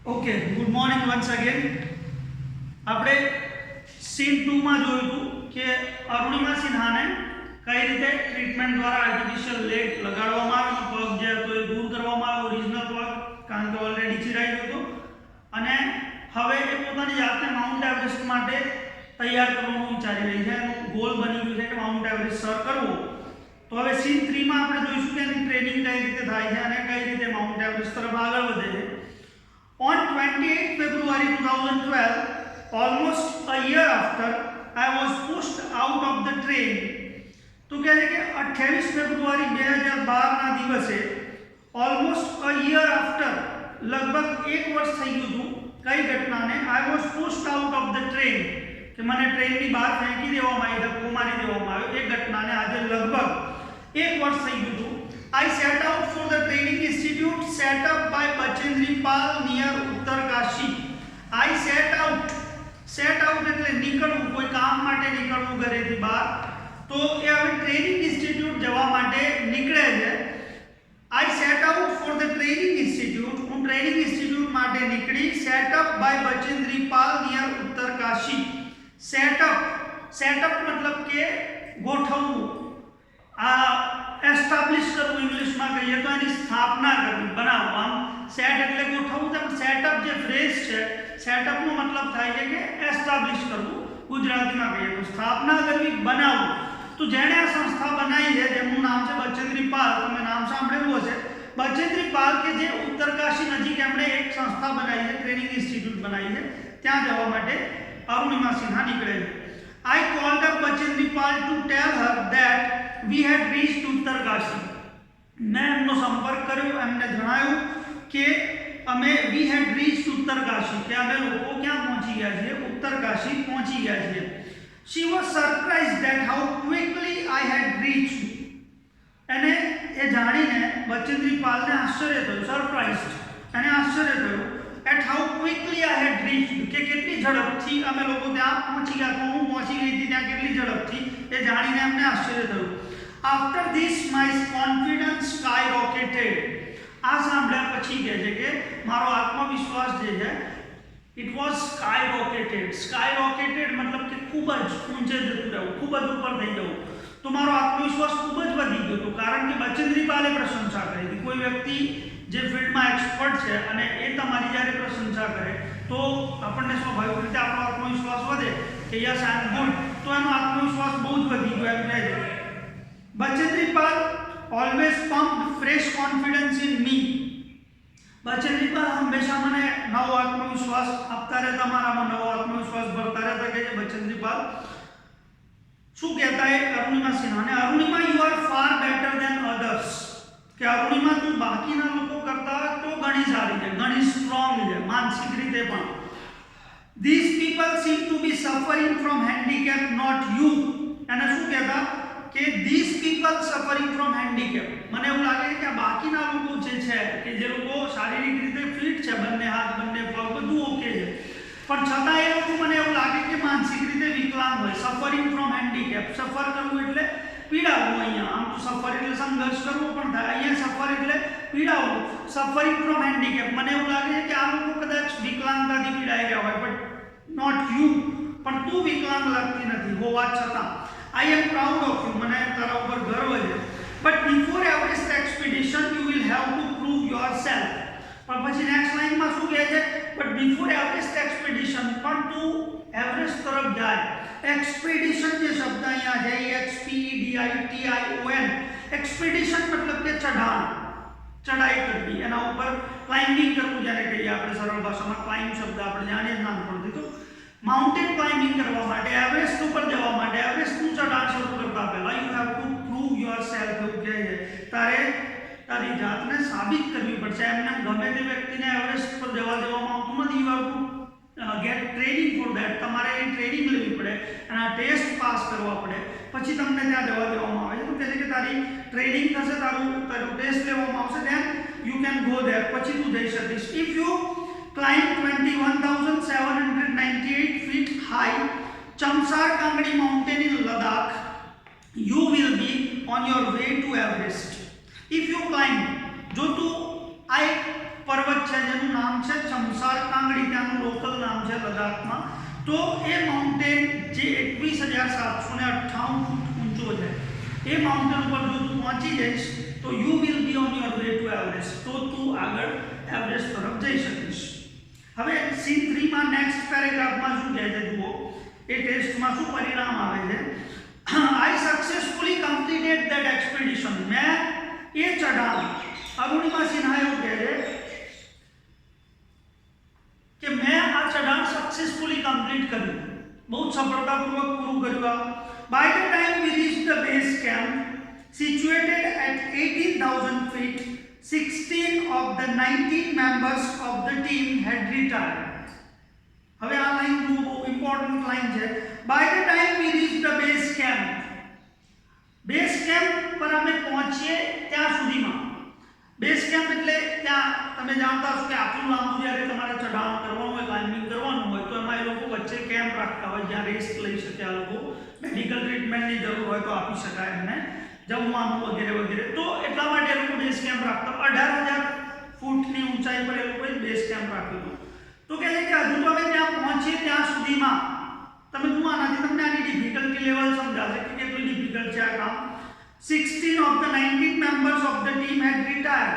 Okay, good morning once again. આપણે scene 2 માં જોયું હતું કે અરુણિમા સિન્હાને કઈ રીતે ટ્રીટમેન્ટ દ્વારા આર્ટિફિશિયલ લેગ લગાડવામાં આવ્યો, પગ જે હતો એ દૂર કરવામાં આવ્યો, ઓરિજિનલ પગ, કારણ કે ઓલરેડી ચિરાઈ ગયો હતો, અને હવે એ પોતાની જાતને માઉન્ટ એવરેસ્ટ માટે તૈયાર કરવાનું વિચારી રહી છે. એનું ગોલ બની ગયું છે કે માઉન્ટ એવરેસ્ટ સર કરવો. તો હવે સીન 3 માં આપણે જોઈશું કે એની ટ્રેનિંગ કઈ રીતે થાય છે અને કઈ રીતે માઉન્ટ એવરેસ્ટ તરફ આગળ વધે છે. On 28 February 2012, almost a year after, I was pushed out of the train. તો કહે છે કે 28 ફેબ્રુઆરી 2012 ના દિવસે ઓલમોસ્ટ અ યર આફ્ટર, લગભગ એક વર્ષ થઈ ગયું હતું કઈ ઘટનાને, I was pushed out of the train, કે મને ટ્રેનની બહાર ફેંકી દેવામાં આવી, ધક્કો મારી દેવામાં આવ્યો. એ ઘટનાને આજે લગભગ એક વર્ષ થઈ ગયું હતું. I set out for the training institute set up by Bachendri Pal near Uttarkashi. I set out એટલે નીકળવું, કોઈ કામ માટે નીકળવું ઘરેથી બહાર. તો એ હવે ટ્રેનિંગ ઇન્સ્ટિટ્યૂટ જવા માટે નીકળે છે. I set out for the training institute, હું ટ્રેનિંગ ઇન્સ્ટિટ્યૂટ માટે નીકળી. set up by Bachendri Pal near Uttarkashi. set up મતલબ કે ગોઠવવું, આ એસ્ટાબ્લિશ કરવું ઇંગ્લિશમાં કહીએ તો એની સ્થાપના કરવી, બનાવવું. આમ સેટ એટલે ગોઠવવું, તેમ સેટઅપ જે ફ્રેઝ છે, સેટઅપનો મતલબ થાય છે કે એસ્ટાબ્લિશ કરવું, ગુજરાતીમાં કહીએ તો સ્થાપના કરવી, બનાવવું. તો જેણે આ સંસ્થા બનાવી છે, જેમનું નામ છે બચેન્દ્રી પાલ, તમે નામ સાંભળેલું હશે, બચેન્દ્રી પાલ, કે જે ઉત્તરકાશી નજીક એમણે એક સંસ્થા બનાવી છે, ટ્રેનિંગ ઇન્સ્ટિટ્યૂટ બનાવી છે, ત્યાં જવા માટે અરુણિમા સિન્હા નીકળે છે. I called up Bachendri Pal to tell her that we had reached Uttarkashi. મેં એમનો સંપર્ક કર્યો, એમને જણાવ્યું કે અમે we had reached Uttarkashi, કે અમે લોકો ક્યાં પહોંચી ગયા છીએ, ઉત્તરકાશી પહોંચી ગયા છીએ. She was surprised that how quickly I had reached. એને એ જાણીને બચેન્દ્રી પાલને આશ્ચર્ય થયું, સરપ્રાઇઝડ, એને આશ્ચર્ય થયું at how quickly I had reached, કે કેટલી ઝડપથી અમે લોકો ત્યાં પહોંચી ગયા, તો હું પહોંચી ગઈ હતી ત્યાં કેટલી ઝડપથી, એ જાણીને એમને આશ્ચર્ય થયું. After this my confidence skyrocketed. આ સાંભળ્યા પછી કહે છે કે મારો આત્મવિશ્વાસ જે છે it was skyrocketed મતલબ કે ખૂબ જ ઊંચે જતું રહેવું, ખૂબ જ ઉપર થઈ જવું. તો મારો આત્મવિશ્વાસ ખૂબ જ વધી ગયો હતો, કારણ કે બચેન્દ્રી પાલે પ્રશંસા કરી હતી. કોઈ વ્યક્તિ જે ફિલ્ડમાં એક્સપર્ટ છે અને એ તમારી જ્યારે પ્રશંસા કરે તો આપણને સ્વાભાવિક રીતે આપણો આત્મવિશ્વાસ વધે કે યસ આઈ એમ ગુડ. તો એનો આત્મવિશ્વાસ બહુ જ વધી ગયો એમ કહે છે. Bachendri Pal always pumped fresh confidence in me. Bachendri Pal હંમેશા મને નવો આત્મવિશ્વાસ આપતા રહેતા, મારામાં નવો આત્મવિશ્વાસ ભરતા રહેતા, કહે છે બચેન્દ્રી પાલ. શું કહેતા है अरुणिमा सिन्हा ने, Arunima you are far better than others, કે અરુણિમા તું બાકીના લોકો કરતા તો ઘણી સારી છે, ઘણી સ્ટ્રોંગ છે માનસિક રીતે પણ. This people seem to be suffering from handicap not you. એને શું કહેતા કે this people suffering from handicap, મને એવું લાગે છે કે આ બાકીના લોકો જે છે કે જે લોકો શારીરિક રીતે ફિટ છે, બંને હાથ બંને પગ બધું ઓકે છે, પણ છતાં એ લોકો મને એવું લાગે કે માનસિક રીતે વિકલાંગ હોય. સફરિંગ ફ્રોમ હેન્ડીકેપ, સફર કરવું એટલે પીડાવું. અહીંયા આમ તો સફર એટલે સંઘર્ષ કરવો પણ થાય, અહીંયા સફર એટલે પીડાવું. સફરિંગ ફ્રોમ હેન્ડીકેપ, મને એવું લાગે છે કે આ લોકો કદાચ વિકલાંગતાથી પીડાઈ ગયા હોય, બટ નોટ યુ, પણ તું વિકલાંગ લાગતી નથી હોવા છતાં. આઈ એમ પ્રાઉડ ઓફ યુ, મને તારા ઉપર ગર્વ છે. But before Everest expedition you will have to prove your self. પણ પછી નેક્સ્ટ લાઈનમાં શું કહે છે, બટ બિફોર એવરેસ્ટ એક્સપિડિશન, પણ તું એવરેસ્ટ તરફ જાય. એક્સપિડિશન જે શબ્દ અહીંયા છે, EXPEDITION, એક્સપિડિશન મતલબ કે ચઢાણ, ચઢાઈ કરવી, એના ઉપર ક્લાઇમ્બિંગ કરવું, જેને કહીએ આપણે સરળ ભાષામાં ક્લાઇમ્બ શબ્દ આપણે જાણીએ જ નાનપણથી. તો માઉન્ટેન ક્લાઇમ્બિંગ કરવા માટે, એવરેસ્ટ ઉપર જવા માટે, એવરેસ્ટનું ચઢાણ શરૂ કરતા પહેલા you have to prove your self, એવું કહે છે. તારે તારી જાતને સાબિત કરવી પડશે. એમને ગમે તે વ્યક્તિને એવરેસ્ટ પર જવા દેવામાં આવતું નથી. You have to gate training for that. તમારે એની ટ્રેનિંગ લેવી પડે, એના ટેસ્ટ પાસ કરવા પડે, પછી તમને ત્યાં જવા દેવામાં આવે છે. તો કહે છે કે તારી ટ્રેનિંગ થશે, તારું ટેસ્ટ લેવામાં આવશે, then you can go there, પછી તું જઈ શકીશ. If you climb 21,798 feet high Chamsar Kangdi mountain in Ladakh, you will be on your way to Everest. If you climb, જો તું આ એક પર્વત છે જેનું નામ છે ચમસાર કાંગડી ત્યાંનું લોકલ નામ છે લદ્દાખમાં. તો એ માઉન્ટેન જે 21,758 ફૂટ ઊંચો છે એ માઉન્ટેન ઉપર જો તું પહોંચી જઈશ તો you will be on your way to Everest. તો તું આગળ એવરેસ્ટ તરફ જઈ શકીશ. હવે સીન 3 માં નેક્સ્ટ પેરેગ્રાફમાં શું કહે છે જુઓ. એ ટેસ્ટમાં શું પરિણામ આવે છે. આઈ સક્સેસફુલી કમ્પ્લીટેડ ધેટ એક્સપેડિશન. મેં એ ચઢાણ, અરુણિમા સિન્હા એવું કહે છે કે મેં આ ચઢાણ સક્સેસફુલી કમ્પ્લીટ કર્યું, બહુ સફળતાપૂર્વક પૂરું કર્યું. By the time we reach the base camp situated at 18,000 feet, 16 of the 19 members of the team had retired. હવે આ લાઈન બહુ ઇમ્પોર્ટન્ટ લાઈન છે. By the time we reach the base camp, base camp પર અમે પહોંચીએ ત્યાં સુધીમાં. Base camp એટલે ત્યાં તમે જાણતા હશો કે આટલું લાંબુ જ્યારે તમારે ચઢાણ કરવાનું હોય, ક્લાઇમ્બિંગ કરવાનું હોય તો એમાં એ લોકો વચ્ચે કેમ્પ રાખતા હોય જ્યાં રેસ્ટ લઈ શકે. આ લોકો મેડિકલ ટ્રીટમેન્ટની જરૂર હોય તો આપી શકાય એમને, જમવાનું વગેરે વગેરે. તો એટલા માટે એ લોકો બેઝ કેમ્પ રાખતા. 18,000 ફૂટની ઊંચાઈ પર એ લોકોએ બેઝ કેમ્પ રાખ્યો હતો. તો કહે છે કે હજુ તો અમે ત્યાં પહોંચીએ ત્યાં સુધીમાં તમે જુઓ, આનાથી તમને આની ડિફિકલ્ટી લેવલ સમજાશે કે કેટલું ડિફિકલ્ટ છે આ કામ. 16 of the 19 members of the team had retired.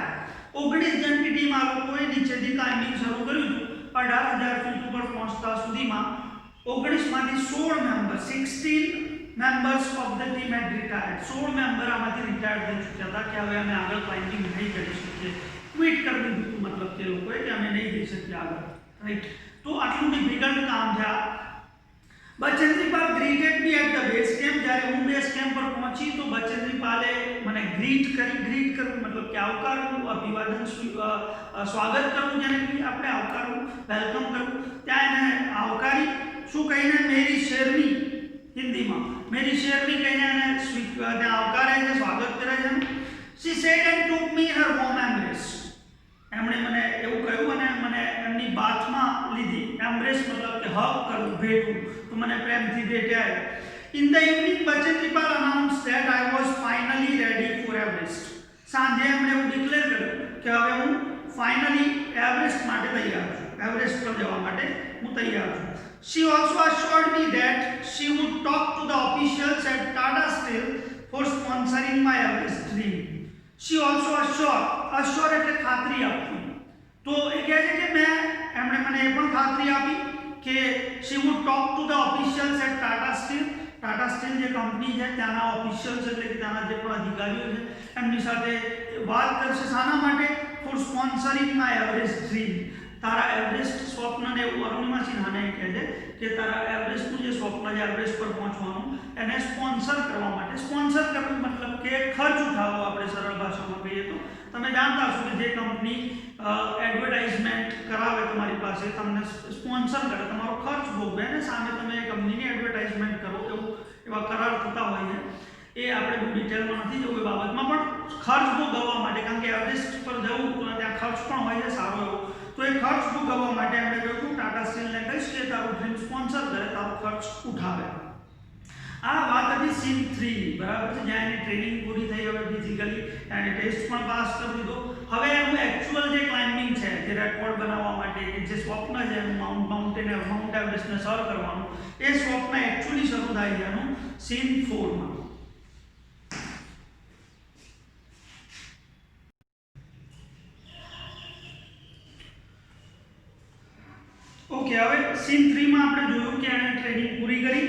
19 જણની team આ લોકોએ નીચેથી ક્લાઇમ્બિંગ શરૂ કર્યું હતું. 18,000 ફૂટ ઉપર પહોંચતા સુધીમાં 19 માંથી 16 member, 16 members of the team had retired. 16 member આમાંથી રિટાયર્ડ થઈ ચૂક્યા હતા કે હવે અમે આગળ ક્લાઇમ્બિંગ નહીં કરી શકીએ, ક્વિટ કરી દીધું. મતલબ કે લોકોએ કે અમે નહીં જઈ શકીએ આગળ, રાઈટ. તો આટલું ડિફિકલ્ટ કામ છે આ. Bachendri Pal greeted me at the base camp. જ્યારે હું બેઝ કેમ્પ પર પહોંચી તો બચેન્દ્રી પાલે મને ગ્રીટ કરવું મતલબ કે આવકારવું, અભિવાદન, સ્વાગત કરવું, જેને આપણે આવકારવું, વેલકમ કરવું. ત્યાં એને આવકારી શું કહીને, મેરી શેરની, હિન્દીમાં મેરી શેરની કહીને એને ત્યાં આવકારે છે, સ્વાગત કરે છે. She said and took me her warm embrace. એમણે મને એવું કહ્યું અને મને એમની બાથમાં લીધી. એમ્બ્રેસ મતલબ કે હગ કરવું, ભેટવું. તો મને પ્રેમથી ભેટ્યા. In the evening Bachendri Pal announce that I was finally ready for Everest. સાંજે એમણે એવું ડિક્લેર કર્યું કે હવે હું ફાઇનલી એવરેસ્ટ માટે તૈયાર છું, એવરેસ્ટ પર જવા માટે હું તૈયાર છું. She also assured me that she would talk to the officials at Tata Steel for sponsoring my Everest dream. She also assure એટલે ખાતરી આપવી. તો એ કહે છે કે એમણે મને એ પણ ખાતરી આપી કે she would talk to the officials at Tata Steel. Tata steel જે કંપની છે ત્યાંના ઓફિશિયલ્સ એટલે કે ત્યાંના જે પણ અધિકારીઓ છે એમની સાથે વાત કરશે. શાના માટે? For sponsoring my Everest dream. તારા એવરેસ્ટ સ્વપ્નને, એવું અરુણિમા સિન્હાને કહે છે કે તારા એવરેસ્ટનું જે સ્વપ્ન છે એવરેસ્ટ પર પહોંચવાનું, એને સ્પોન્સર કરવા માટે. સ્પોન્સર કરવું મતલબ કે ખર્ચ ઉઠાવવો, આપણે સરળ ભાષામાં કહીએ તો. તમે જાણતા હશો કે જે કંપની એડવર્ટાઇઝમેન્ટ કરાવે તમારી પાસે, તમને સ્પોન્સર કરે, તમારો ખર્ચ ભોગવે અને સામે તમે એ કંપનીની એડવર્ટાઇઝમેન્ટ કરો, એવા કરાર થતા હોય છે. એ આપણે બહુ ડિટેલમાં નથી જવું એ બાબતમાં, પણ ખર્ચ ભોગવવા માટે, કારણ કે એવરેસ્ટ પર જવું તો ત્યાં ખર્ચ પણ હોય છે સારો એવો. તો એ ખર્ચ ભોગવવા માટે એમણે કહ્યું ટાટા સ્ટીલને કહીશ કે તારું ડ્રીમ સ્પોન્સર કરે, તારો ખર્ચ ઉઠાવે. આ વાત હતી સીન 3, બરાબર છે, જ્યાં એની ટ્રેનિંગ પૂરી થઈ. હવે ફિઝિકલી એને ટેસ્ટ પણ પાસ કરી દીધો. હવે એનું એકચ્યુઅલ જે ક્લાઇમ્બિંગ છે, જે રેકોર્ડ બનાવવા માટે કે જે સ્વપ્ન છે એનું માઉન્ટ એવરેસ્ટને સર કરવાનું, એ સ્વપ્ન એકચ્યુઅલી શરૂ થાય છે એનું સીન 4 માં. ઓકે, હવે સીન 3 માં આપણે જોયું કે એણે ટ્રેનિંગ પૂરી કરી,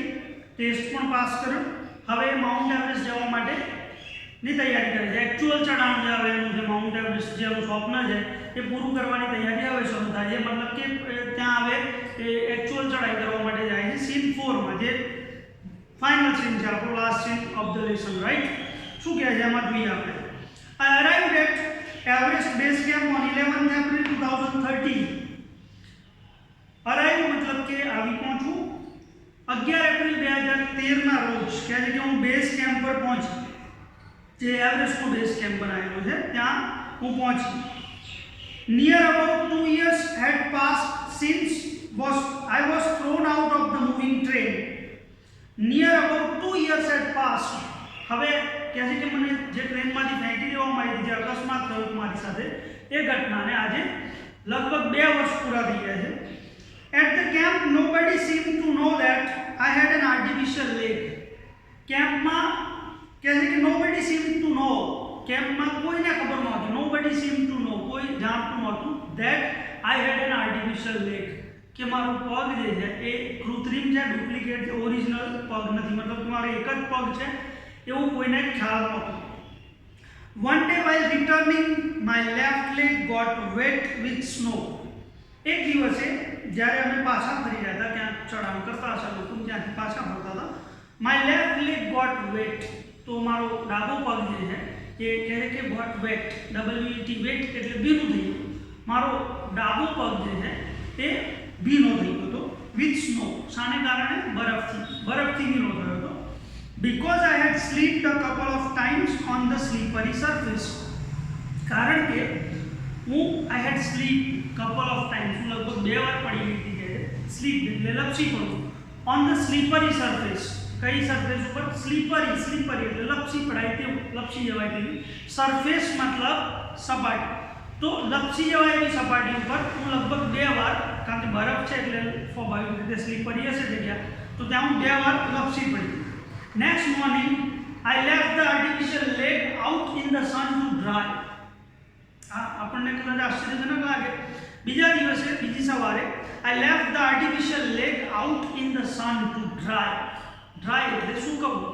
ટેસ્ટ પણ પાસ કર્યો. હવે માઉન્ટ એવરેસ્ટ જવા માટેની તૈયારી કરે છે. એકચ્યુઅલ ચઢાણ જે હવે એનું જે માઉન્ટ એવરેસ્ટ જે એનું સ્વપ્ન છે એ પૂરું કરવાની તૈયારી હવે શરૂ થાય છે. મતલબ કે ત્યાં હવે એ એકચ્યુઅલ ચઢાઈ કરવા માટે જાય છે સીન 4 માં, જે ફાઇનલ સીન છે, આપણો last scene of the lesson, right. શું કહે છે એમાં જોઈએ આપણે. I arrived at Everest Base Camp on 11th April 2013. Arrive મતલબ કે આવી પહોંચવું. 11 એપ્રિલ 2013 ના રોજ કહે છે કે હું બેઝ કેમ્પ પર પહોંચી, જે એવરેસ્ટનો બેઝ કેમ્પ બનાવેલો છે ત્યાં હું પહોંચી. Near about 2 years had passed since I was thrown out of the moving train. Near about 2 years had passed. હવે કહે છે કે મને જે ટ્રેનમાંથી ફેંકી દેવામાં આવી હતી, જે અકસ્માત થયો મારી સાથે, એ ઘટનાને આજે लगभग 2 वर्ष पूरा થઈ ગયા છે. At the camp, nobody seemed to know that I had an artificial leg. કેમ્પમાં કહે છે કે nobody seemed to know, કેમ્પમાં કોઈને ખબર નહોતી, nobody seemed to know, કોઈ જાણતું નહોતું that I had an artificial leg, કે મારો પગ જે છે એ કૃત્રિમ છે, ડુપ્લિકેટ છે, ઓરિજિનલ પગ નથી, મતલબ કે મારો એક જ પગ છે એવું કોઈને ખ્યાલ નહોતો. One day while returning, my left leg got wet with snow. એક દિવસે જ્યારે અમે પાછા ફરી રહ્યા હતા, ત્યાં ચઢાણ કરતા હતા લોકો, ત્યાંથી પાછા ફરતા હતા, my left leg got wet, તો મારો ડાબો પગ જે છે એ કહે કે got wet, WET wet એટલે ભીનું થઈ ગયું. મારો ડાબો પગ જે છે એ ભીનો થઈ ગયો હતો with snow, શાને કારણે? બરફથી ભીનો થયો હતો. Because I had slipped a couple of times on the slippery surface, કારણ કે I had slipped couple of times, હું લગભગ 2 વાર પડી ગઈ હતી, કે સ્લીપ એટલે લપસી પડવું, on the slippery surface, કઈ સરફેસ ઉપર? સ્લીપરી એટલે લપસી પડાય તેવું, લપસી જવાય તેવી. સરફેસ મતલબ સપાટી, તો લપસી જવાય એવી સપાટી ઉપર હું લગભગ 2 વાર, કારણ કે બરફ છે એટલે સ્વાભાવિક રીતે સ્લીપરી હશે જગ્યા, તો ત્યાં હું 2 વાર લપસી પડી. Next morning, I left the artificial leg out in the sun to dry. આપણને કદાચ આશ્ચર્યજનક લાગે. બીજા દિવસે, બીજી સવારે, I left the artificial leg out in the sun to dry. Dry એટલે સૂકવવું.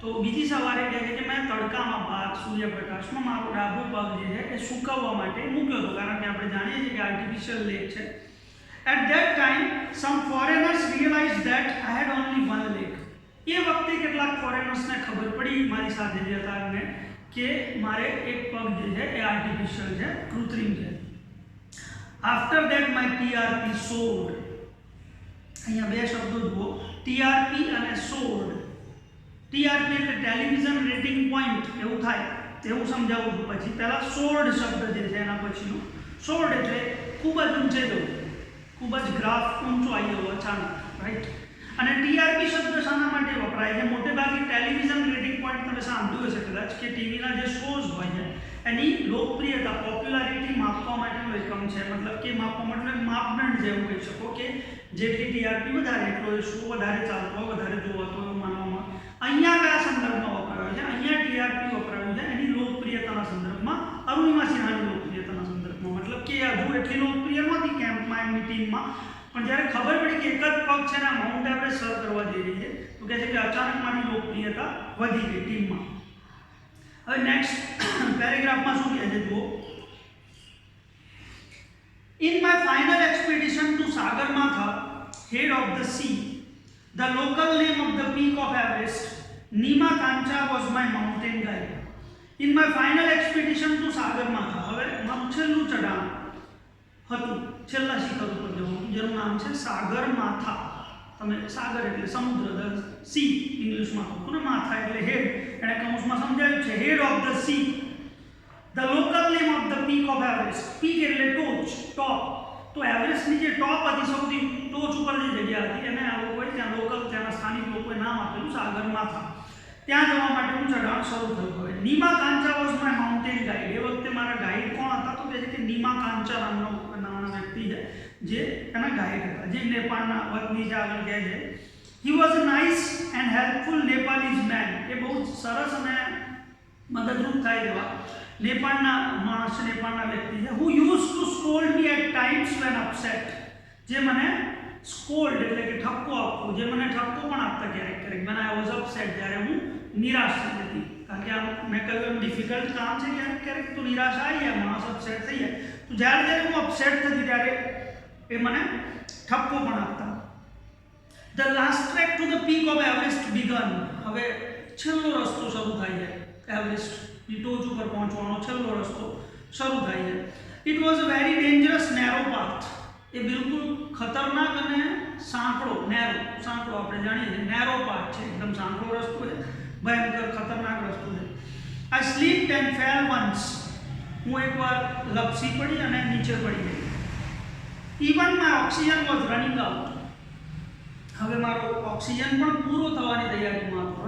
તો બીજી સવારે કહે છે કે મેં તડકામાં બહાર સૂર્યપ્રકાશમાં મારો ડાબો પગ જે છે એ સૂકવવા માટે મૂક્યો હતો, કારણ કે આપણે જાણીએ છીએ કે આર્ટિફિશિયલ લેગ છે. At that time, some foreigners realized that I had only one leg. એ વખતે કેટલાક ફોરેનર્સને ખબર પડી, મારી સાથે જે હતા એમને, કે મારે એક પગ જે છે એ આર્ટિફિશિયલ છે, કૃત્રિમ છે. After that my TRP soared. અહીંયા 2 શબ્દો જુઓ, TRP અને soared. TRP એટલે ટેલિવિઝન રેટિંગ પોઈન્ટ એવું થાય, તેવું સમજાવું છું પછી. પહેલા soared શબ્દ જે છે એના પછીનું soared એટલે ખૂબ જ ઊંચે જવું, ખૂબ જ ગ્રાફ ઊંચો આવી ગયો અચાનક, રાઈટ. અને ટીઆરપી શબ્દ શાના માટે વપરાય છે? મોટે ભાગે ટેલિવિઝન રેટિંગ પોઈન્ટ તમે સાંભળ્યું હશે કદાચ, કે ટીવીના જે શોઝ હોય છે એની લોકપ્રિયતા, પોપ્યુલારિટી માપવા માટેનો એકમ છે, મતલબ કે માપવા માટેનો માપદંડ જેવું કહી શકો, કે જેટલી ટીઆરપી વધારે એટલો શો વધારે ચાલતો હોય, વધારે જોવાતો એવું માનવામાં. અહીંયા કયા સંદર્ભમાં વપરાયો છે? અહીંયા ટીઆરપી વપરાયું છે એની લોકપ્રિયતાના સંદર્ભમાં, અરુણિમા સિન્હાની લોકપ્રિયતાના સંદર્ભમાં. મતલબ કે હજુ એટલી લોકપ્રિય નહોતી કેમ્પમાં, એમની ટીમમાં, પણ જ્યારે ખબર પડી કે એક જ પગ છે ને માઉન્ટ એવરેસ્ટ સર કરવા જઈ રહી છે, તો કહે છે કે અચાનક મારી લોકપ્રિયતા વધી ગઈ ટીમમાં. હવે નેક્સ્ટ પેરેગ્રાફમાં શું કહે છે જુઓ. In my final expedition to Sagarmatha, head of the sea, the local name of the peak of Everest, Nima Kancha was my mountain guide. In my final expedition to Sagarmatha, હવે મારું છેલ્લું ચઢાણ હતું, છેલ્લા શિખર ઉપર જવાનું, જેનું નામ છે સાગરમાથા. તમે સાગર એટલે સમુદ્ર, સી ઇંગ્લિશમાં હતું ને, માથા એટલે હેડ, એણે કૌંસમાં સમજાવ્યું છે head of the sea. The local name of the peak of Everest, peak એટલે ટોચ, ટોપ. તો એવરેસ્ટની જે ટોપ હતી, સૌથી ટોચ ઉપર જે જગ્યા હતી, એને આ લોકોએ ત્યાં લોકલ, ત્યાંના સ્થાનિક લોકોએ નામ આપેલું સાગરમાથા. ત્યાં જવા માટેનું ચઢાણ શરૂ થયું. હવે Nima Kancha was my mountain guide. એ વખતે મારા ગાઈડ કોણ હતા? તો કહે છે કે નીમા કાંચા નામના વ્યક્તિ છે જે એના ગાઈડ હતા, જે નેપાળના વતની છે, આગળ કહે છે. He was a nice and helpful Nepalese man. એ બહુ સરસ અને મદદરૂપ થાય તેવા નેપાળના માણસ, નેપાળના વ્યક્તિ છે. Who use to scold me at times when upset. જે મને સ્કોલ્ડ એટલે કે ઠપકો આપવો, જે મને ઠપકો પણ આપતા ક્યારેક ક્યારેક, વેન આઈ વોઝ અપસેટ, જ્યારે હું નિરાશ થઈ જતી. કારણ કે આ મેં કહ્યું એમ ડિફિકલ્ટ કામ છે, ક્યારેક ક્યારેક તો નિરાશ આવી જાય, માણસ અપસેટ થઈ જાય, તો જ્યારે હું અપસેટ થતી ત્યારે એ મને ઠપકો પણ આપતા. The last track to the peak of Everest began. હવે છેલ્લો રસ્તો શરૂ થાય છે, એવરેસ્ટની ટોચ ઉપર પહોંચવાનો છેલ્લો રસ્તો શરૂ થાય છે. It was a very dangerous narrow path. એ બિલકુલ ખતરનાક અને સાંકડો, સાંકડો આપણે જાણીએ છીએ, નેરો પાથ છે, એકદમ સાંકડો રસ્તો છે, ભયંકર ખતરનાક રસ્તો છે. આઈ સ્લીપ્ડ એન્ડ ફેલ વન્સ. હું એકવાર લપસી પડી અને નીચે પડી ગઈ. Even my oxygen was running out. હવે મારો ઓક્સિજન પણ પૂરો થવાની તૈયારીમાં હતો.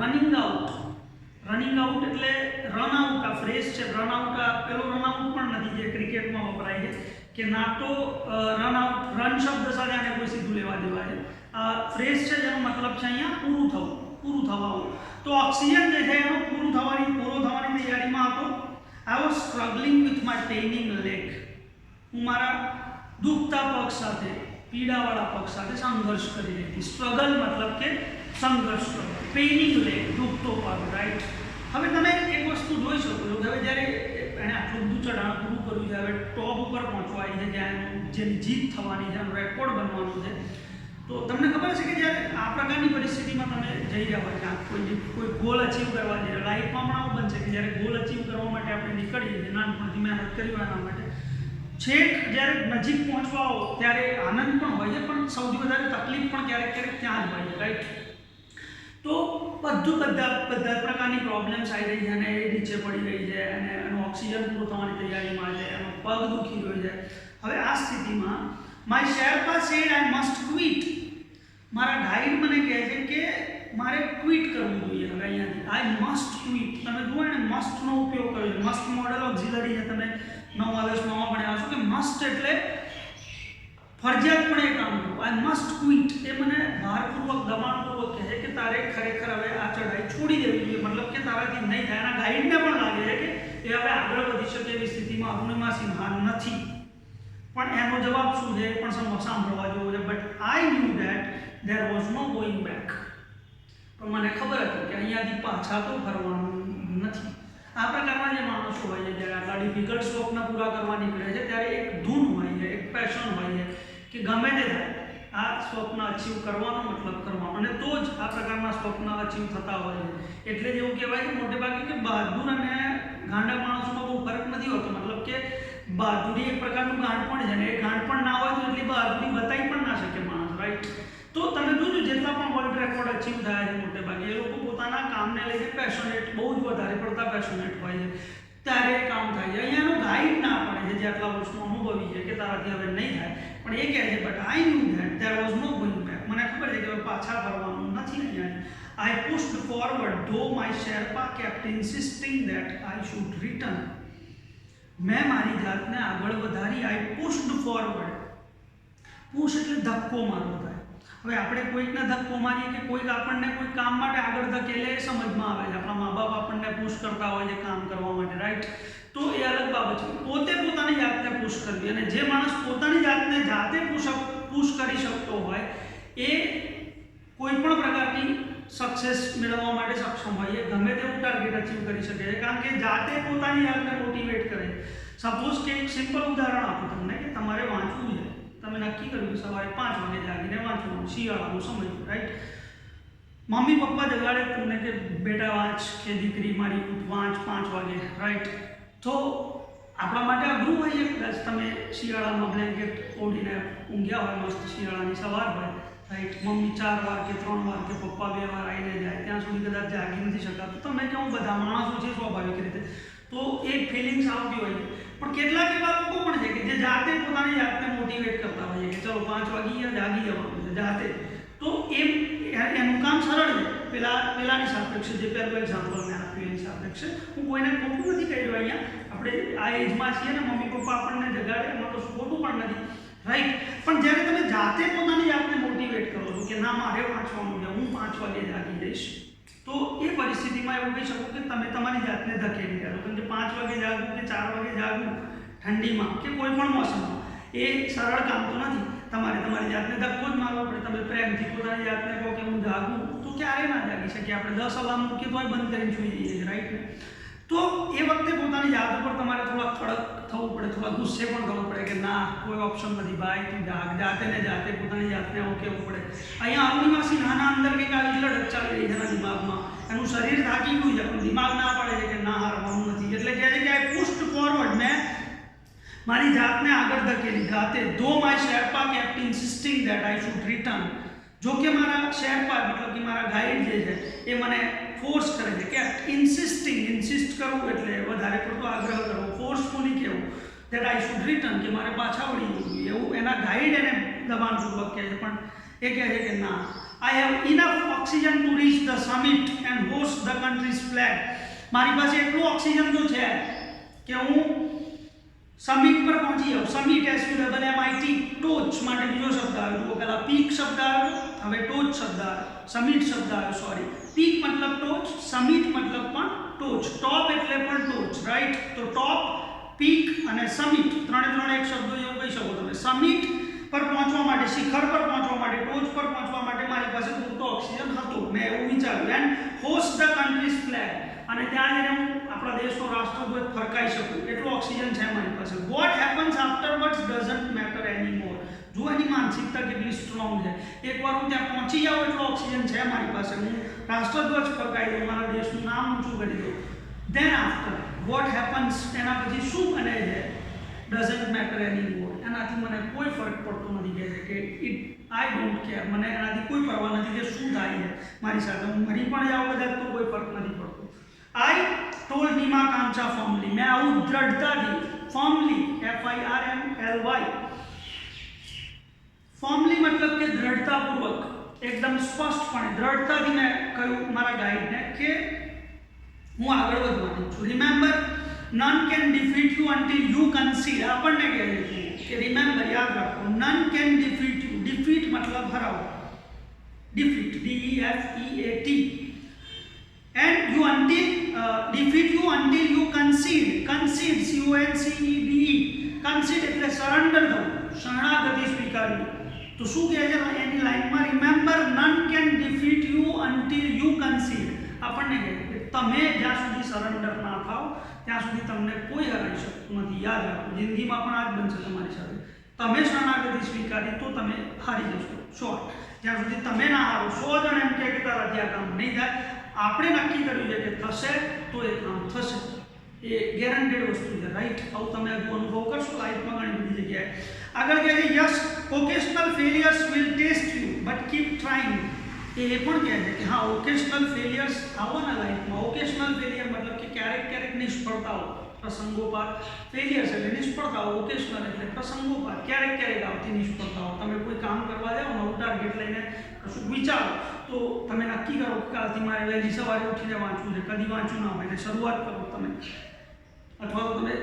રનિંગ આઉટ એટલે રન આઉટ. આ ફ્રેઝ છે રન આઉટ, આ પેલો રન આઉટ પણ નથી જે ક્રિકેટમાં વપરાય છે, કે ના તો રન શબ્દ સાથે આને કોઈ સીધું લેવા દેવા છે. ફ્રેઝ છે જેનો મતલબ છે અહીંયા પૂરું થવાનું. તો ઓક્સિજન જે છે એનો પૂરો થવાની તૈયારીમાં હતો. I was struggling with my paining leg. હું મારા દુખતા પગ સાથે, પીડાવાળા પગ સાથે સંઘર્ષ કરી રહી હતી. સ્ટ્રગલ મતલબ કે સંઘર્ષ કરો. પેઇનિંગ લેગ, દુખતો પગ, રાઈટ. હવે તમે એક વસ્તુ જોઈ શકો છો કે હવે જ્યારે એણે આટલું બધું ચઢાણ પૂરું કર્યું છે, હવે ટોપ ઉપર પહોંચવાની છે, જ્યાં જેની જીત થવાની છે, એનો રેકોર્ડ બનવાનો છે, તો તમને ખબર છે કે જ્યારે આ પ્રકારની પરિસ્થિતિમાં તમે જઈ રહ્યા હોય કે કોઈ ગોલ અચીવ કરવા જઈએ, લાઈફમાં પણ આવું બનશે કે જ્યારે ગોલ અચીવ કરવા માટે આપણે નીકળીએ છીએ, નાનપણથી મહેનત કરી હોય એના માટે, છેક જ્યારે નજીક પહોંચવા આવો ત્યારે આનંદ પણ હોય છે, પણ સૌથી વધારે તકલીફ પણ ક્યારેક ત્યાં જ હોય છે, રાઈટ. તો બધા પ્રકારની પ્રોબ્લેમ્સ આવી રહી છે અને એ નીચે પડી રહી છે અને એનો ઓક્સિજન પૂરો થવાની તૈયારીમાં છે, એનો પગ દુખી રહ્યો છે. હવે આ સ્થિતિમાં my Sherpa said I must quit. મારા ગાઈડ મને કહે છે કે મારે ક્વિટ કરવું જોઈએ. હવે અહીંયાથી આઈ મસ્ટ ક્વિટ. તમે જુઓ એને મસ્ટનો ઉપયોગ કર્યો છે. મસ્ટ મોડલ ઓક્ઝિલરી છે. તમે 9 10 ભણ્યા છો કે મસ્ટ એટલે ફરજિયાતપણે કામ કરવું. આઈ મસ્ટ ક્વિટ એ મને ભારપૂર્વક, દબાણપૂર્વક કહે છે કે તારે ખરેખર હવે આ ચઢાઈ છોડી દેવી જોઈએ, મતલબ કે તારાથી નહીં થાય. એના ગાઈડને પણ લાગે છે કે એ હવે આગળ વધી શકે એવી સ્થિતિમાં અરુણિમા સિન્હા નથી. પણ એનો જવાબ શું છે એ પણ સાંભળવા જેવો છે. But I knew that there was no going back. પણ મને ખબર હતી કે અહીંયાથી પાછા તો ફરવાનું નથી. આ પ્રકારના જે માણસો હોય છે જ્યારે આટલા ડિફિકલ્ટ સ્વપ્ન પૂરા કરવા નીકળે છે ત્યારે એક ધૂન હોય છે, એક પેશન હોય છે કે ગમે તે થાય આ સ્વપ્ન અચીવ કરવાનો, મતલબ કરવાનો, અને તો જ આ પ્રકારના સ્વપ્ન અચીવ થતા હોય છે. એટલે જ એવું કહેવાય છે મોટે ભાગે કે બહાદુર અને ગાંડા માણસોમાં બહુ ફરક નથી હોતો. મતલબ કે બહાદુરી એક પ્રકારનું ગાંડપણ છે ને એ ગાંડપણ ના હોય તો એટલી બહાદુરી બતાવી પણ ના શકે માણસ, રાઈટ. તો તમે જોજો જેટલા પણ વર્લ્ડ રેકોર્ડ અચીવ થયા છે મોટે ભાગે એ લોકો પોતાના કામને લઈને પેશનેટ, બહુ જ વધારે પડતા પેશનેટ હોય છે, ત્યારે એ કામ થાય છે. અહીંયાનો ગાઈડ ના પડે છે જે આટલા વર્ષનો અનુભવી છે કે તારાથી હવે નહીં થાય, પણ એ કહે છે but I knew that there was no going back. મને ખબર છે કે હવે પાછા ફરવાનું નથી. અહીંયા I pushed forward though my Sherpa kept insisting that I should return. મેં મારી જાતને આગળ વધારી. આઈ પુશ્ડ ફોરવર્ડ. પુશ એટલે ધક્કો મારવો થાય. હવે આપણે કોઈકને ધક્કો મારીએ કે કોઈક આપણને કોઈ કામ માટે આગળ ધકેલે એ સમજમાં આવે છે. આપણા મા બાપ આપણને પુશ કરતા હોય છે કામ કરવા માટે, રાઈટ. તો એ અલગ બાબત છે. પોતે પોતાની જાતને પુશ કરવી, અને જે માણસ પોતાની જાતને જાતે પુશ કરી શકતો હોય એ કોઈ પણ પ્રકારની સક્સેસ મેળવવા માટે સક્ષમ હોય. એ ગમે તેવું ટાર્ગેટ અચીવ કરી શકે છે કારણ કે જાતે પોતાની જાતને મોટિવેટ કરે. સપોઝ કે એક સિમ્પલ ઉદાહરણ આપું તમને કે તમારે વાંચવું છે. તમે નક્કી કર્યું સવારે 5 વાગે જાગીને વાંચવાનું, શિયાળાનો સમય, રાઈટ. મમ્મી પપ્પા જગાડે તમને કે બેટા વાંચ, કે દીકરી મારી વાંચ 5 વાગે, રાઈટ. તો આપણા માટે અઘરું હોય છે. પ્લસ તમે શિયાળામાં બ્લેન્કેટ ઓઢીને ઊંઘ્યા હોય, મસ્ત શિયાળાની સવાર હોય, રાઈટ. મમ્મી 4 વાર કે 3 વાર કે પપ્પા 2 વાર આવીને જાય, ત્યાં સુધી કદાચ જાગી નથી શકાતું. તમે કેવું બધા માણસો છે સ્વાભાવિક રીતે, તો એ ફિલિંગ્સ આવતી હોય છે. પણ કેટલાક એવા લોકો પણ છે કે જે જાતે પોતાની જાતને મોટિવેટ કરતા હોય છે કે ચલો 5 વાગી જાગી જવાનું છે જાતે. તો એનું કામ સરળ છે પેલાની સાપેક્ષે, જે પહેલું એક્ઝામ્પલ મેં આપ્યું એની સાપેક્ષે. હું કોઈને ખોટું નથી કહી રહ્યો અહીંયા. આપણે આ એજમાં છીએ ને મમ્મી પપ્પા આપણને જગાડે એમાં તો ખોટું પણ નથી, રાઈટ. પણ જ્યારે તમે જાતે પોતાની જાતને મોટિવેટ કરો છો કે ના મારે વાંચવાનું છે, હું 5 વાગે જાગી જઈશ, તો એ પરિસ્થિતિમાં એવું કહી શકો કે તમે તમારી જાતને ધકેલી રહ્યા છો. કેમ કે 5 વાગે જાગવું કે 4 વાગે જાગવું ઠંડીમાં કે કોઈ પણ મોસમમાં એ સરળ કામ તો નથી. તમારે તમારી જાતને ધક્કો જ મારવો પડે. તમે પ્રેમથી પોતાની જાતને કહો કે હું જાગું, તો ક્યારે ના જાગી શકીએ આપણે. 10 અલાર્મ મૂકીએ તોય બંધ કરીને સુઈ જઈએ છીએ, રાઈટ ને. તો એ વખતે પોતાની જાત ઉપર તમારે થોડા કડક થવું પડે, થોડા ગુસ્સે પણ થવું પડે કે ના કોઈ ઓપ્શન નથી ભાઈ, તું જાતે ને જાતે પોતાની જાતને આવું કહેવું પડે. અહીંયા અરુણિમા સિન્હાના અંદર કંઈક આવી લડત ચાલી રહી છે એના દિમાગમાં. એનું શરીર થાકી ગયું છે પણ દિમાગ ના પાડે છે કે ના હારવાનું નથી. એટલે કહે છે કે આઈ પુશ્ડ ફોરવર્ડ. મેં મારી જાતને આગળ ધકેલી જાતે. Though my Sherpa kept insisting that I should return. જો કે મારા શેરપા મતલબ કે મારા ગાઈડ જે છે એ મને ફોર્સ કરે છે. કેપ્ટ ઇન્સિસ્ટ કરવું એટલે વધારે પડતો આગ્રહ કરવો, ફોર્સફુલી કહેવું ધેટ આઈ શુડ રિટર્ન, કે મારે પાછા વળી જવું જોઈએ. એવું એના ગાઈડ એને દબાણપૂર્વક કહે છે. પણ એ કહે છે કે ના, I have enough oxygen to reach the summit and host the countries flag. મારી પાસે એટલું ઓક્સિજન તો છે કે હું સમિટ પર પહોંચી જાઓ, સમિટ SUMMIT, ટોચ માટે બીજો શબ્દ આવ્યો, તો પહેલા પીક શબ્દ આવ્યો, હવે ટોચ શબ્દ આવ્યો, સમિટ શબ્દ આવ્યો, સોરી. પીક મતલબ ટોચ, સમિટ મતલબ પણ ટોચ, ટોપ એટલે પણ ટોચ, રાઈટ. તો ટોપ, પીક અને સમિટ ત્રણે એક શબ્દો એવું કહી શકો તમે. સમિટ પર પહોંચવા માટે, શિખર પર પહોંચવા માટે, ટોચ પર પહોંચવા માટે મારી પાસે પૂરતો ઓક્સિજન હતો, મેં એવું વિચાર્યું. And host the countries flag, અને ત્યાં જઈને હું આપણા દેશનો રાષ્ટ્રધ્વજ ફરકાઈ શકું એટલો ઓક્સિજન છે મારી પાસે. What happens આફ્ટરવર્ડ્સ doesn't matter એનીમોર. જો એની માનસિકતા કેટલી સ્ટ્રોંગ છે. એકવાર હું ત્યાં પહોંચી જાઉં એટલો ઓક્સિજન છે મારી પાસે, હું રાષ્ટ્રધ્વજ ફરકાઈ દઉં, મારા દેશનું નામ ઊંચું કરી દઉં. ધેન આફ્ટર વોટ હેપન્સ, એના પછી શું બને છે, ડઝન્ટ મેટર એનીમોર. એનાથી મને કોઈ ફરક પડતો નથી, કહે છે કે ઇટ આઈ ડોન્ટ કેર, મને એનાથી કોઈ પરવા નથી કે શું થાય છે મારી સાથે, હું મરી પણ જાઉં કદાચ તો કોઈ ફરક નથી પડતો. I told Nima Kamcha firmly, मैं आऊँ दृढ़ताથી, firmly, FIRMLY, firmly मतलब કે દૃઢતાપૂર્વક, એકદમ સ્પષ્ટપણે, દૃઢતાથી મેં કહ્યું મારા ગાઈડને કે હું આગળ વધવાની છું. Remember, none can defeat you until you concede. આપણને કહે છે કે રિમેમ્બર, યાદ રાખો, none can defeat you. defeat मतलब હરાવો, defeat, DEFEAT. And you defeat you until you concede. Concede, CONCEDE. Concede એટલે સરેન્ડર થવું, શરણાગતિ સ્વીકારવી. તો શું કહે છે એની લાઈનમાં, remember, none can defeat you until you concede. આપણને કહે છે કે તમે જ્યાં સુધી સરેન્ડર ના થાવ ત્યાં સુધી તમને કોઈ હરાવી શકતું નથી. યાદ રાખો, જિંદગીમાં પણ આ જ બનશે તમારી સાથે. તમે શરણાગતિ સ્વીકારી તો તમે હારી જશો, શોર્ટ. જ્યાં સુધી તમે ના હારો, 100 જણ એમ કે તારાથી આ કામ નહીં થાય, આપણે નક્કી કર્યું છે કે થશે તો એ કામ થશે, એ ગેરંટેડ વસ્તુ છે, રાઈટ. આવું તમે અનુભવ કરશો લાઈફમાં ઘણી બધી જગ્યાએ. આગળ કહે છે, yes occasional failures will test you but keep trying. એ પણ કહે છે કે હા, ઓકેશનલ ફેલિયર્સ આવવાના લાઈફમાં. ઓકેશનલ ફેલિયર મતલબ કે ક્યારેક નિષ્ફળતાઓ, પ્રસંગોપાત. ફેલિયર્સ એટલે નિષ્ફળતાઓ, ઓકેશનલ એટલે પ્રસંગોપાત, ક્યારેક આવતી નિષ્ફળતાઓ. તમે કોઈ કામ કરવા જાઓ, નવું ટાર્ગેટ લઈને કશું વિચારો, તો તમે નક્કી કરો કે કાલથી મારે વહેલી સવારે ઉઠીને વાંચવું છે, કદી વાંચ્યું ના હોય, શરૂઆત કરો તમે. અથવા તો તમે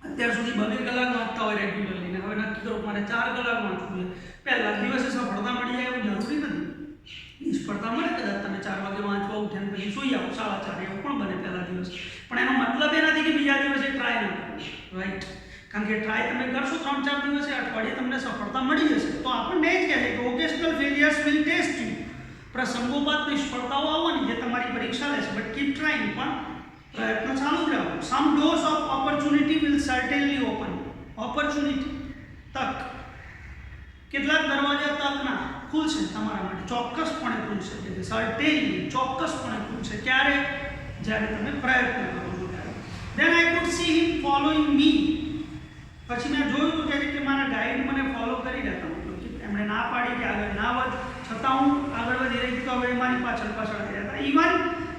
અત્યાર સુધી 2 કલાક વાંચતા હોય રેગ્યુલરલી, ને હવે નક્કી કરો મારે 4 કલાક વાંચવું છે. પહેલા દિવસે સફળતા મળી જાય એવું જરૂરી નથી, નિષ્ફળતા મળે કદાચ. તમે 4 વાગે વાંચવા ઉઠે ને પછી સુઈ આવો 4:30, એવું પણ બને પહેલા દિવસ. પણ એનો મતલબ એ નથી કે બીજા દિવસે ટ્રાય ના કરો, રાઈટ. કારણ કે ટ્રાય તમે કરશો 3-4 દિવસે, અઠવાડિયે તમને સફળતા મળી જશે. તો આપણને એ જ કહે છે કે ઓકેશનલ ફેલિયર્સ વિલ ટેસ્ટ યુ. પ્રસંગોપાત નિષ્ફળતાઓ આવવાની, જે તમારી પરીક્ષા લેશે, બટ કીપ ટ્રાઇંગ, પણ પ્રયત્ન ચાલુ જ રાખો. Some doors of opportunity will certainly open. Opportunity, તક, કેટલાક દરવાજા તકના ખુલશે તમારા માટે, ચોક્કસપણે ખુલશે. એટલે સર્ટેનલી, ચોક્કસપણે ખુલશે. ક્યારે? જ્યારે તમે પ્રયત્ન કરો છો ત્યારે. Then I could see him following me. પછી મેં જોયું કે મારા ગાઈડ મને ફોલો કરી રહેતા, મતલબ કે એમણે ના પાડી કે આગળ ના વધ, છતાં હું આગળ વધી રહી, તો હવે મારી પાછળ થઈ હતા. Even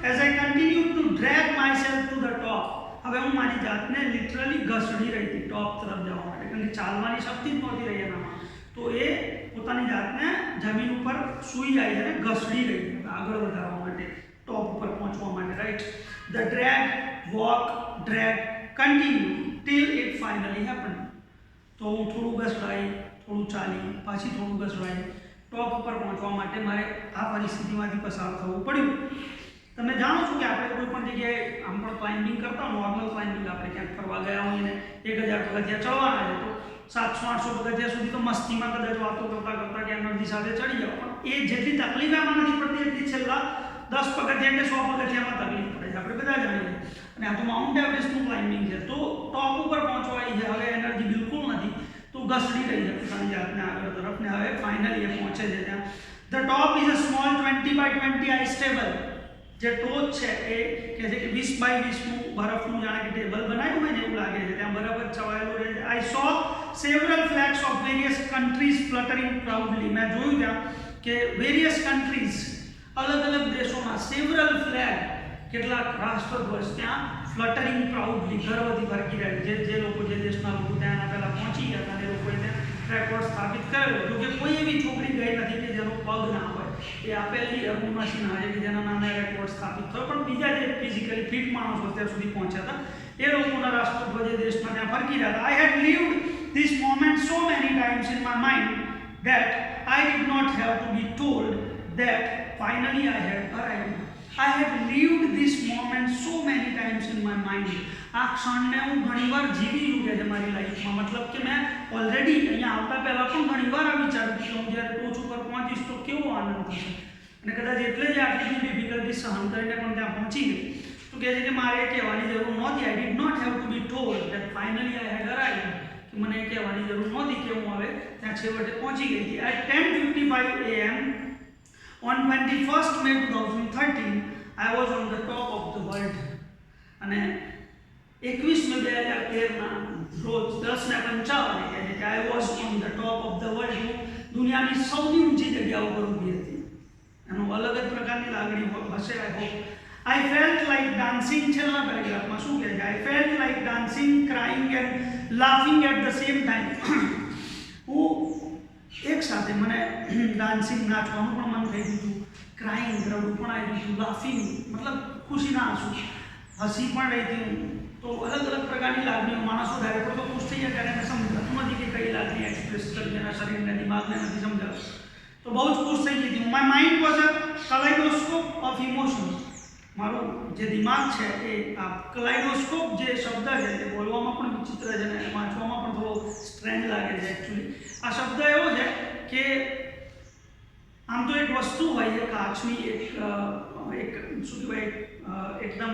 as I continue two drag my self to the top. હવે હું મારી જાતને લિટરલી ઘસડી રહી હતી ટોપ તરફ જવા માટે, કારણ કે ચાલવાની શક્તિ જ નહોતી રહી એનામાં. તો એ પોતાની જાતને જમીન ઉપર સૂઈ જાય છે અને ઘસડી રહી છે આગળ વધારવા માટે, ટોપ ઉપર પહોંચવા માટે, right. The drag, walk, drag, continue till it finally happen. તો હું થોડું ઘસડાઈ, થોડું ચાલી, પાછી થોડું ઘસડાઈ, ટોપ ઉપર પહોંચવા માટે મારે આ પરિસ્થિતિમાંથી પસાર થવું પડ્યું. તમે જાણો છો કે આપણે કોઈ પણ જગ્યાએ આમ પણ ક્લાઇમ્બિંગ કરતા, નોર્મલ ક્લાઇમ્બિંગ, આપણે ક્યાંક ફરવા ગયા હોય ને 1000 પગથિયા ચડવાના છે, તો 700-800 પગથિયા સુધી તો મસ્તીમાં કદાચ વાતો કરતા કે એનર્જી સાથે ચડી જાઓ, પણ એ જેટલી તકલીફ એમાં નથી પડતી એટલી છેલ્લા 10 પગથિયા કે 100 પગથિયામાં તકલીફ પડે છે, આપણે બધા જાણીએ. અને આ તો માઉન્ટ એવરેસ્ટનું ક્લાઇમ્બિંગ છે, તો ટોપ ઉપર પહોંચવાય છે, હવે એનર્જી બિલકુલ નથી, તો ઘસડી રહી છે પોતાની જાતને આગળ તરફ, ને હવે ફાઇનલી એ પહોંચે છે ત્યાં. The top is a small 20x20 ice table. જે ટોચ છે એ કહે છે કે 20x20નું બરફનું જાણે કે ટેબલ બનાવ્યું હોય ને એવું લાગે છે, ત્યાં બરફ જ છવાયેલું રહે છે. I saw several flags of various countries fluttering proudly. મેં જોયું ત્યાં કે વેરિયસ કન્ટ્રીઝ, અલગ અલગ દેશોના સેવરલ ફ્લેગ, કેટલાક રાષ્ટ્રધ્વજ ત્યાં ફ્લટરિંગ પ્રાઉડલી, ગર્વથી ફરકી રહ્યા છે. જે લોકો, જે દેશના લોકો ત્યાં પહેલાં પહોંચી ગયા હતા, એ લોકોએ ત્યાં રેકોર્ડ સ્થાપિત કરેલો. જો કે કોઈ એવી છોકરી ગઈ નથી કે જેનો પગ ના હોય, એ આપેલી અરુણિમા સિન્હા છે કે જેના નામે રેકોર્ડ સ્થાપિત થયો, પણ બીજા જે ફિઝિકલી ફિટ માણસો અત્યાર સુધી પહોંચ્યા હતા, એ લોકોના રાષ્ટ્રધ્વજ દેશમાં ત્યાં ત્યાં ફરકી રહ્યા હતા. I had lived this moment so many times in my mind that I did not have to be told that finally I had arrived. I have lived this moment so many times in my mind. આ ક્ષણને હું ઘણીવાર જીવી ચૂક્યો છે મારી લાઈફમાં. મતલબ કે મેં ઓલરેડી અહીંયા આવતા પહેલાં પણ ઘણીવાર આ વિચાર્યું કે હું જ્યારે ટોચ ઉપર પહોંચીશ તો કેવો આનંદ થશે, અને કદાચ એટલે જ આટલી બધી ડિફિકલ્ટી સહન કરીને પણ ત્યાં પહોંચી ગઈ. તો કહે છે કે મારે એ કહેવાની જરૂર નહોતી. I did not have to be told that finally I had arrived. કે મને એ કહેવાની જરૂર નહોતી કે હું હવે ત્યાં છેવટે પહોંચી ગઈ હતી. At 10:55 AM on 21st May 2013, I was on the top of the world. અને 21 May 2013 રોજ 10:55 કહે છે કે I was on the top of the world. હું દુનિયાની સૌથી ઊંચી જગ્યા ઉપર ઊભી હતી. એનો અલગ જ પ્રકારની લાગણી હશે. I hope. I felt like dancing. છેલ્લા પેરેગ્રાફમાં શું કહે છે? I felt like dancing, crying and laughing at the same time. હું એક સાથે મને ડાન્સિંગ નાચવાનું પણ મન થઈ ગયું હતું, ક્રાઇંગ રડવું પણ આવી ગયું હતું, લાફિંગ મતલબ ખુશીના આંસુ, હસી પણ રહી હતી. તો અલગ અલગ પ્રકારની લાગણીઓ માણસો જ્યારે પડતો ખુશ થઈ જાય ત્યારે એને સમજાતું નથી કે કઈ લાગણી એક્સપ્રેસ કરી એના શરીરને દિમાગને નથી સમજાતું. તો બહુ જ ખુશ થઈ ગઈ હતી. My mind was a kaleidoscope of emotions. મારું જે દિમાગ છે એ આ કલાઇડોસ્કોપ જે શબ્દ છે તે બોલવામાં પણ વિચિત્ર છે અને વાંચવામાં પણ થોડો સ્ટ્રેન્જ લાગે છે એકચ્યુઅલી. આ શબ્દ એવો છે કે આમ તો એક વસ્તુ હોય છે કાચની, એક શું કહેવાય એકદમ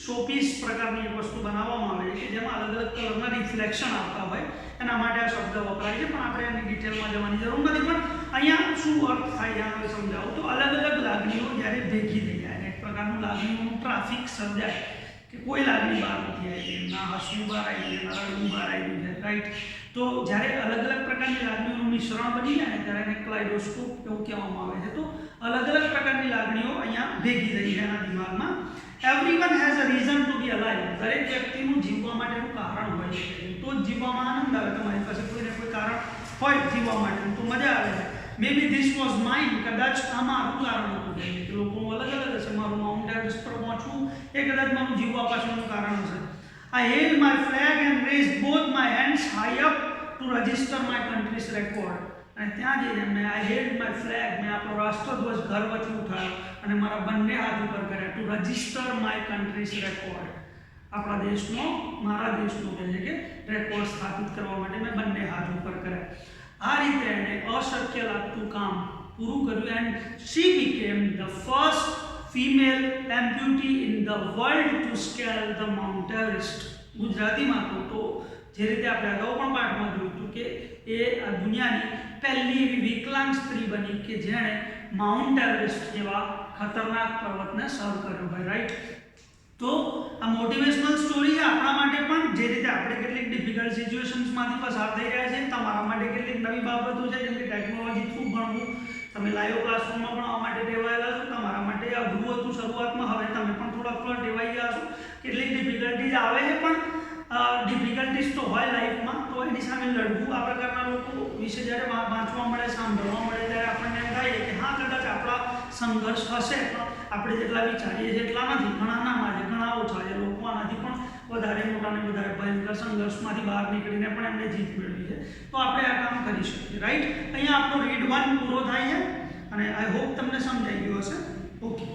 શોપીસ પ્રકારની એક વસ્તુ બનાવવામાં આવે છે કે જેમાં અલગ અલગ કલરના રિફ્લેક્શન આવતા હોય, એના માટે આ શબ્દ વપરાય છે. પણ આપણે એની ડિટેલમાં જવાની જરૂર નથી. પણ અહીંયા શું અર્થ થાય આપણે સમજાવું તો અલગ અલગ લાગણીઓ જ્યારે ભેગી થઈ જાય, એક પ્રકારનું લાગણીઓનું ટ્રાફિક સર્જાય કે કોઈ લાગણી બહાર નથી આવી, ના હસવું બહાર આવી છે, ના રડવું બહાર આવ્યું છે, રાઈટ. તો જ્યારે અલગ અલગ પ્રકારની લાગણીઓનું મિશ્રણ બની જાય ત્યારે એને ક્લાઇડોસ્કોપ એવું કહેવામાં આવે છે. તો અલગ અલગ પ્રકારની લાગણીઓ અહીંયા ભેગી થઈ છે એના દિમાગમાં. Everyone has a reason to be alive. દરેક વ્યક્તિનું જીવવા માટેનું કારણ હોય છે, તો જ જીવવામાં આનંદ આવે. તમારી પાસે કોઈને કોઈ કારણ હોય જીવવા માટેનું તો મજા આવે છે. મે બી ધીસ વોઝ માઇન. કદાચ આ મારું કારણ હતું કે લોકોનું અલગ અલગ હશે. મારું માઉન્ટ એવરેસ્ટ પર પહોંચવું એ કદાચ મારું જીવવા પાછળનું કારણ હશે. I held my flag and raised both my hands high up to register my country's record. અને ત્યાં જઈને મેં I held my flag, મેં આપણો રાષ્ટ્રધ્વજ ગર્વથી ઉઠાવ્યો અને મારા બંને હાથ ઉપર કર્યા to register my country's record. આપણા દેશનો, મારા દેશનો કહે છે કે રેકોર્ડ સ્થાપિત કરવા માટે મેં બંને હાથ ઉપર કર્યા. આ રીતે એણે અશક્ય લાગતું કામ પૂરું કર્યું. And she became the first female amputee in the world to scale the Mount Everest. ગુજરાતીમાં તો જે રીતે આપણે અગાઉ પણ પાઠમાં જોયું હતું કે એ આ દુનિયાની પહેલી એવી વિકલાંગ સ્ત્રી બની કે જેણે માઉન્ટ એવરેસ્ટ જેવા ખતરનાક પર્વતને સર કર્યો હોય, રાઈટ. તો આ મોટિવેશનલ સ્ટોરી આપણા માટે પણ, જે રીતે આપણે કેટલીક ડિફિકલ્ટ સિચ્યુએશન્સમાંથી પસાર થઈ રહ્યા છે, તમારા માટે કેટલીક નવી બાબતો છે જેમ કે ટેકનોલોજી થ્રુ ભણવું, તમે લાઈવ ક્લાસરૂમમાં ભણવા માટે ટેવાયેલા છો, તમારા માટે અઘરું હતું શરૂઆતમાં, હવે તમે પણ થોડા ટેવાઈ ગયા છો. કેટલીક ડિફિકલ્ટીઝ આવે છે પણ ડિફિકલ્ટીઝ તો હોય લાઈફમાં, તો એની સામે લડવું. આ પ્રકારના લોકો વિશે જ્યારે વાંચવા મળે, સાંભળવા મળે ત્યારે આપણને એમ થાય કે હા કદાચ આપણા સંઘર્ષ હશે પણ આપણે જેટલા વિચારીએ છીએ એટલા નથી. ઘણા નાના છે, ઘણા ઓછા છે લોકો, આનાથી પણ વધારે મોટા ને વધારે ભયંકર સંઘર્ષમાંથી બહાર નીકળીને પણ એમને જીત મેળવી છે. તો આપણે આ કામ કરી શકીએ, રાઈટ. અહીંયા આપણો રીડ 1 પૂરો થાય છે અને આઈ હોપ તમને સમજાઈ ગયું હશે. ઓકે.